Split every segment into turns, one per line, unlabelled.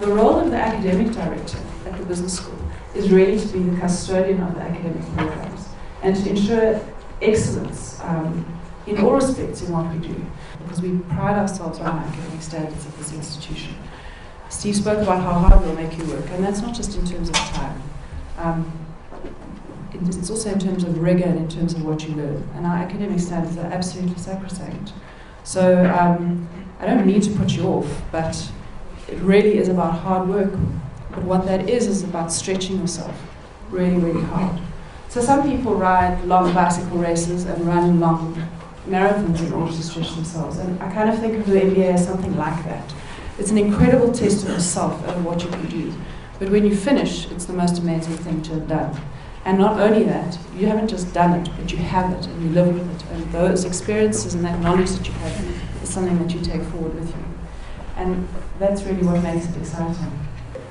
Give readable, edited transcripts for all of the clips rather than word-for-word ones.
And the role of the academic director at the business school is really to be the custodian of the academic programs and to ensure excellence in all respects in what we do, because we pride ourselves on our academic standards at this institution. Steve spoke about how hard we'll make you work, and that's not just in terms of time. It's also in terms of rigor and in terms of what you learn. And our academic standards are absolutely sacrosanct. So I don't mean to put you off, but it really is about hard work. But what that is about stretching yourself really, really hard. So some people ride long bicycle races and run long marathons in order to stretch themselves. And I kind of think of the MBA as something like that. It's an incredible test of yourself and what you can do. But when you finish, it's the most amazing thing to have done. And not only that, you haven't just done it, but you have it and you live with it. And those experiences and that knowledge that you have is something that you take forward with you. And that's really what makes it exciting.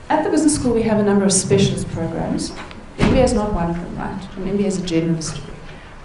At the business school, we have a number of specialist programs. MBA is not one of them, right? An MBA is a generalist degree.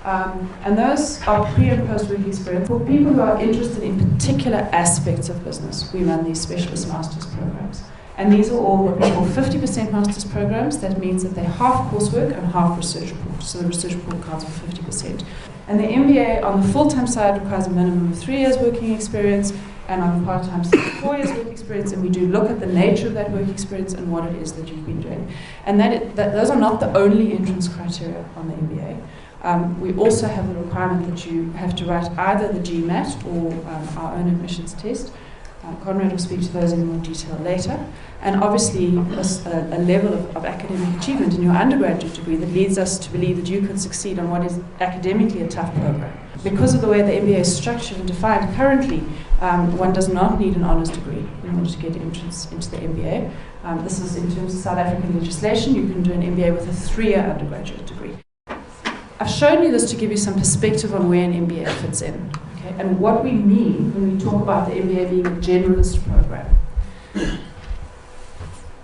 And those are pre- and post-work experience. For people who are interested in particular aspects of business, we run these specialist master's programs. And these are all what we call 50% master's programs. That means that they're half coursework and half research report. So the research report counts for 50%. And the MBA on the full-time side requires a minimum of 3 years working experience, and on the part-time side 4 years work experience. And we do look at the nature of that work experience and what it is that you've been doing. And those are not the only entrance criteria on the MBA. We also have the requirement that you have to write either the GMAT or our own admissions test. Conrad will speak to those in more detail later. And obviously, a level of academic achievement in your undergraduate degree that leads us to believe that you could succeed on what is academically a tough program. Because of the way the MBA is structured and defined currently, one does not need an honours degree in order to get entrance into the MBA. This is in terms of South African legislation. You can do an MBA with a 3-year undergraduate degree. I've shown you this to give you some perspective on where an MBA fits in. And what we mean when we talk about the MBA being a generalist program.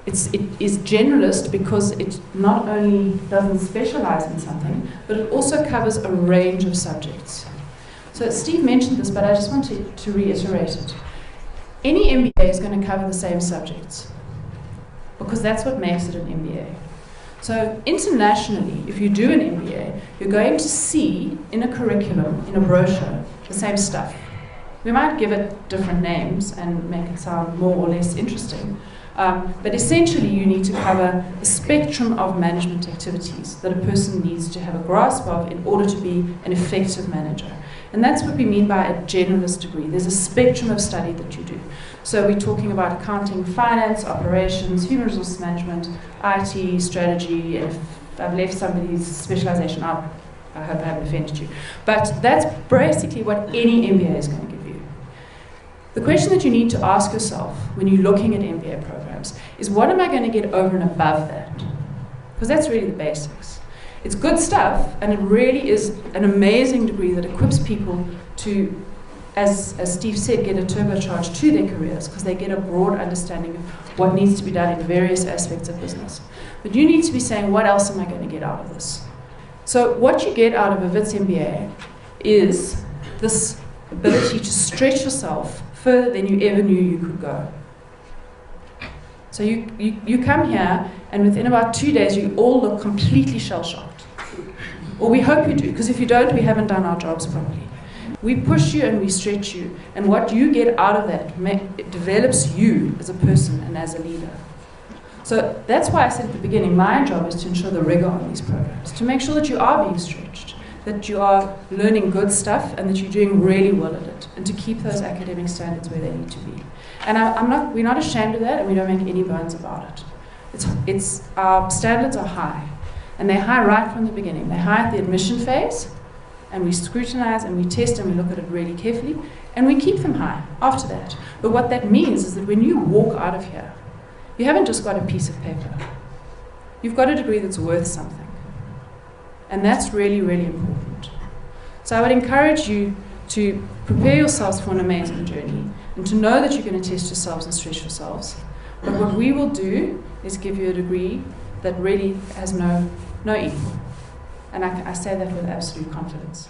It is generalist because it not only doesn't specialize in something, but it also covers a range of subjects. So Steve mentioned this, but I just want to reiterate it. Any MBA is going to cover the same subjects, because that's what makes it an MBA. So internationally, if you do an MBA, you're going to see in a curriculum, in a brochure, the same stuff. We might give it different names and make it sound more or less interesting, but essentially you need to cover a spectrum of management activities that a person needs to have a grasp of in order to be an effective manager. And that's what we mean by a generalist degree. There's a spectrum of study that you do. So we're talking about accounting, finance, operations, human resource management, IT, strategy, and if I've left somebody's specialization out, I hope I haven't offended you. But that's basically what any MBA is going to give you. The question that you need to ask yourself when you're looking at MBA programs is, what am I going to get over and above that? Because that's really the basics. It's good stuff, and it really is an amazing degree that equips people to, as Steve said, get a turbocharge to their careers, because they get a broad understanding of what needs to be done in various aspects of business. But you need to be saying, what else am I going to get out of this? So what you get out of a Wits MBA is this ability to stretch yourself further than you ever knew you could go. So you come here, and within about 2 days, you all look completely shell-shocked. Or we hope you do, because if you don't, we haven't done our jobs properly. We push you and we stretch you, and what you get out of that it develops you as a person and as a leader. So that's why I said at the beginning, my job is to ensure the rigor on these programs, to make sure that you are being stretched, that you are learning good stuff, and that you're doing really well at it, and to keep those academic standards where they need to be. And we're not ashamed of that, and we don't make any bones about it. Our standards are high, and they're high right from the beginning. They're high at the admission phase, and we scrutinize and we test and we look at it really carefully, and we keep them high after that. But what that means is that when you walk out of here, you haven't just got a piece of paper. You've got a degree that's worth something. And that's really, really important. So I would encourage you to prepare yourselves for an amazing journey, and to know that you're going to test yourselves and stretch yourselves. But what we will do is give you a degree that really has no equal. And I say that with absolute confidence.